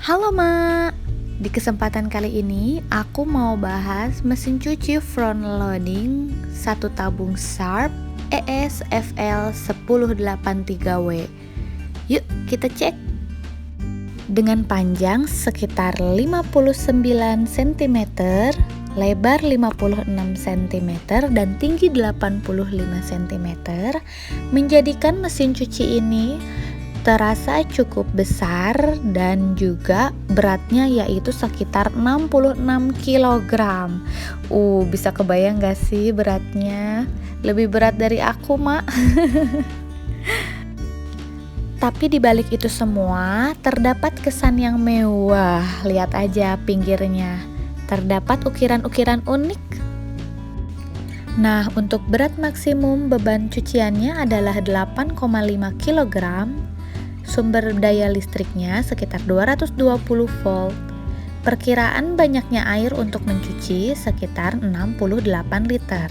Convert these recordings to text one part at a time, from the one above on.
Halo Mak, di kesempatan kali ini aku mau bahas mesin cuci front loading satu tabung Sharp ES-FL 1083W. Yuk kita cek. Dengan panjang sekitar 59 cm, lebar 56 cm, dan tinggi 85 cm, menjadikan mesin cuci ini terasa cukup besar dan juga beratnya yaitu sekitar 66 kg. Bisa kebayang gak sih beratnya? Lebih berat dari aku, Mak. Tapi dibalik itu semua, terdapat kesan yang mewah. Lihat aja pinggirnya. Terdapat ukiran-ukiran unik. Nah, untuk berat maksimum beban cuciannya adalah 8,5 kg. Sumber daya listriknya sekitar 220 volt. Perkiraan banyaknya air untuk mencuci sekitar 68 liter.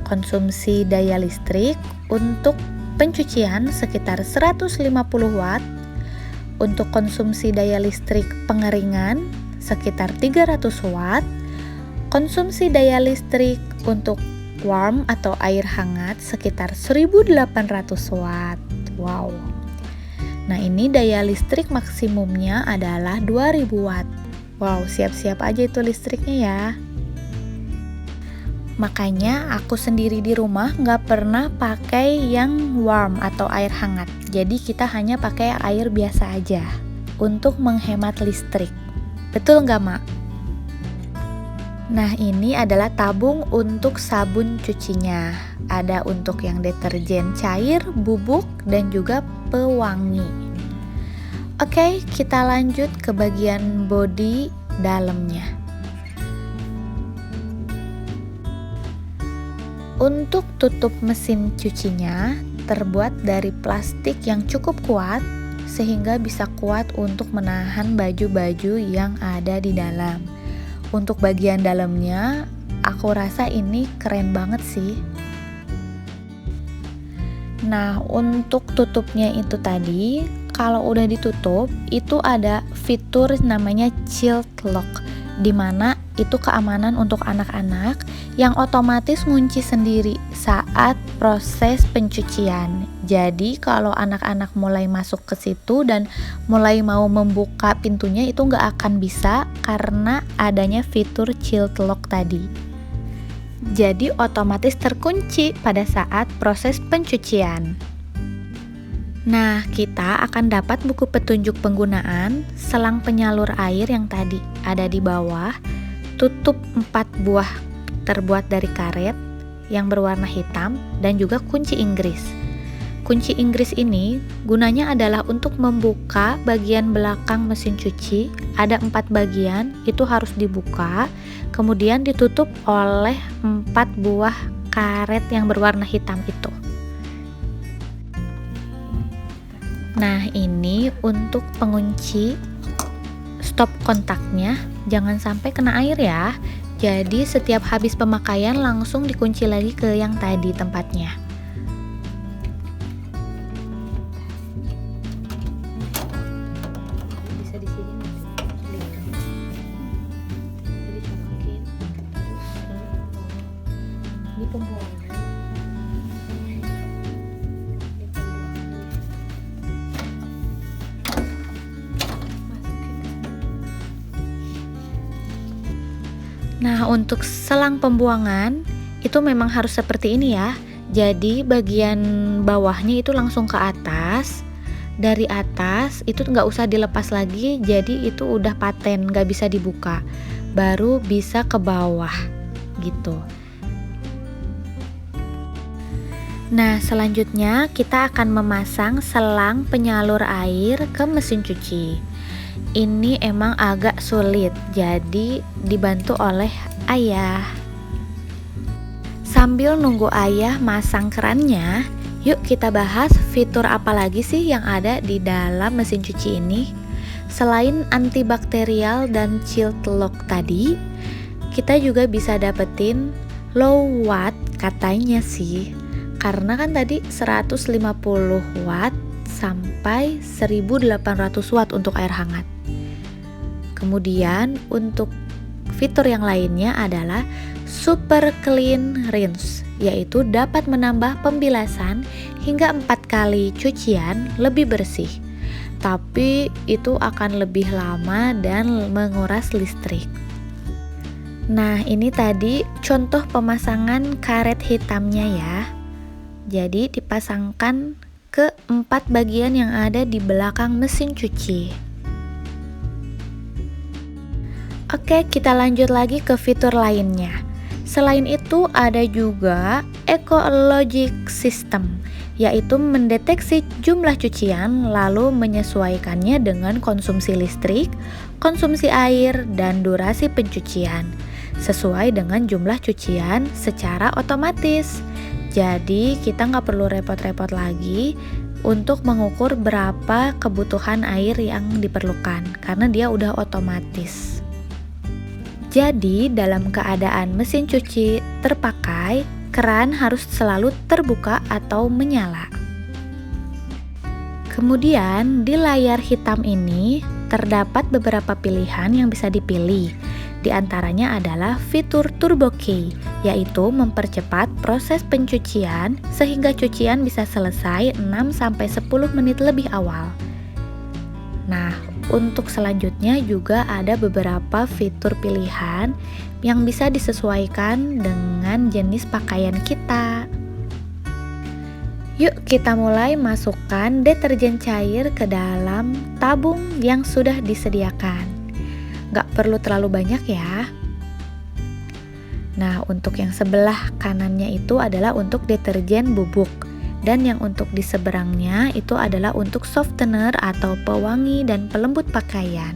Konsumsi daya listrik untuk pencucian sekitar 150 watt. Untuk konsumsi daya listrik pengeringan sekitar 300 watt. Konsumsi daya listrik untuk warm atau air hangat sekitar 1800 watt. Wow. Nah, ini daya listrik maksimumnya adalah 2000 watt. Wow, siap-siap aja itu listriknya ya. Makanya aku sendiri di rumah nggak pernah pakai yang warm atau air hangat. Jadi kita hanya pakai air biasa aja untuk menghemat listrik. Betul nggak, Mak? Nah, ini adalah tabung untuk sabun cucinya. Ada untuk yang deterjen cair, bubuk, dan juga pewangi. Oke, kita lanjut ke bagian bodi dalamnya. Untuk tutup mesin cucinya terbuat dari plastik yang cukup kuat sehingga bisa kuat untuk menahan baju-baju yang ada di dalam. Untuk bagian dalamnya, aku rasa ini keren banget sih. Nah, untuk tutupnya itu tadi, kalau udah ditutup, itu ada fitur namanya Child Lock, dimana itu keamanan untuk anak-anak yang otomatis ngunci sendiri saat proses pencucian. Jadi kalau anak-anak mulai masuk ke situ dan mulai mau membuka pintunya itu nggak akan bisa karena adanya fitur Child Lock tadi. Jadi otomatis terkunci pada saat proses pencucian. Nah, kita akan dapat buku petunjuk penggunaan selang penyalur air yang tadi ada di bawah, tutup 4 buah terbuat dari karet yang berwarna hitam, dan juga kunci Inggris. Kunci Inggris ini gunanya adalah untuk membuka bagian belakang mesin cuci. Ada 4 bagian, itu harus dibuka, kemudian ditutup oleh 4 buah karet yang berwarna hitam itu. Nah, ini untuk pengunci stop kontaknya, jangan sampai kena air ya. Jadi setiap habis pemakaian langsung dikunci lagi ke yang tadi tempatnya. Bisa di sini jadi colokin di pembuangan. Nah, untuk selang pembuangan itu memang harus seperti ini ya. Jadi bagian bawahnya itu langsung ke atas. Dari atas itu nggak usah dilepas lagi. Jadi itu udah paten, nggak bisa dibuka. Baru bisa ke bawah gitu. Nah, selanjutnya kita akan memasang selang penyalur air ke mesin cuci. Ini emang agak sulit, jadi dibantu oleh ayah. Sambil nunggu ayah masang kerannya, yuk kita bahas fitur apa lagi sih yang ada di dalam mesin cuci ini. Selain antibakterial dan Child Lock tadi, kita juga bisa dapetin low watt katanya sih. Karena kan tadi 150 watt sampai 1800 watt untuk air hangat. Kemudian untuk fitur yang lainnya adalah Super Clean Rinse, yaitu dapat menambah pembilasan hingga 4 kali cucian lebih bersih. Tapi itu akan lebih lama dan menguras listrik. Nah, ini tadi contoh pemasangan karet hitamnya ya. Jadi dipasangkan ke 4 bagian yang ada di belakang mesin cuci. Oke, kita lanjut lagi ke fitur lainnya. Selain itu ada juga Ecologic System, yaitu mendeteksi jumlah cucian lalu menyesuaikannya dengan konsumsi listrik, konsumsi air, dan durasi pencucian sesuai dengan jumlah cucian secara otomatis. Jadi kita nggak perlu repot-repot lagi untuk mengukur berapa kebutuhan air yang diperlukan karena dia udah otomatis. Jadi dalam keadaan mesin cuci terpakai, keran harus selalu terbuka atau menyala. Kemudian di layar hitam ini terdapat beberapa pilihan yang bisa dipilih. Di antaranya adalah fitur Turbo Key, yaitu mempercepat proses pencucian sehingga cucian bisa selesai 6-10 menit lebih awal. Nah, untuk selanjutnya juga ada beberapa fitur pilihan yang bisa disesuaikan dengan jenis pakaian kita. Yuk kita mulai masukkan deterjen cair ke dalam tabung yang sudah disediakan. Gak perlu terlalu banyak ya. Nah, untuk yang sebelah kanannya itu adalah untuk deterjen bubuk. Dan yang untuk di seberangnya itu adalah untuk softener atau pewangi dan pelembut pakaian.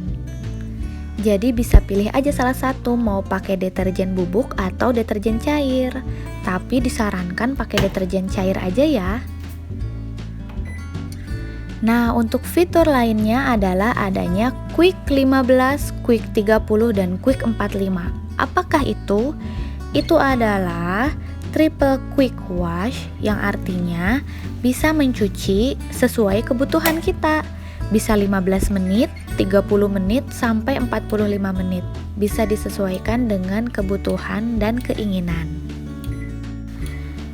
Jadi bisa pilih aja salah satu, mau pakai deterjen bubuk atau deterjen cair. Tapi disarankan pakai deterjen cair aja ya. Nah, untuk fitur lainnya adalah adanya Quick 15, Quick 30, dan Quick 45. Apakah itu? Itu adalah Triple Quick Wash yang artinya bisa mencuci sesuai kebutuhan kita. Bisa 15 menit, 30 menit, sampai 45 menit. Bisa disesuaikan dengan kebutuhan dan keinginan.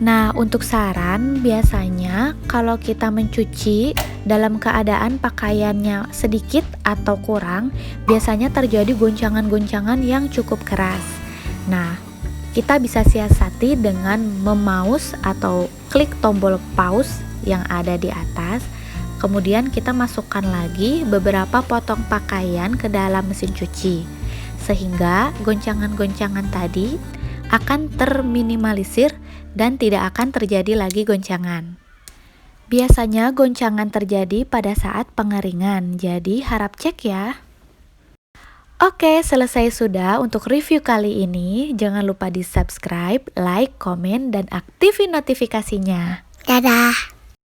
Nah, untuk saran, biasanya kalau kita mencuci dalam keadaan pakaiannya sedikit atau kurang, biasanya terjadi goncangan-goncangan yang cukup keras. Nah, kita bisa siasati dengan memaus atau klik tombol pause yang ada di atas. Kemudian kita masukkan lagi beberapa potong pakaian ke dalam mesin cuci. Sehingga goncangan-goncangan tadi akan terminimalisir dan tidak akan terjadi lagi goncangan. Biasanya goncangan terjadi pada saat pengeringan, jadi harap cek ya. Oke, selesai sudah untuk review kali ini. Jangan lupa di subscribe, like, komen, dan aktifin notifikasinya. Dadah.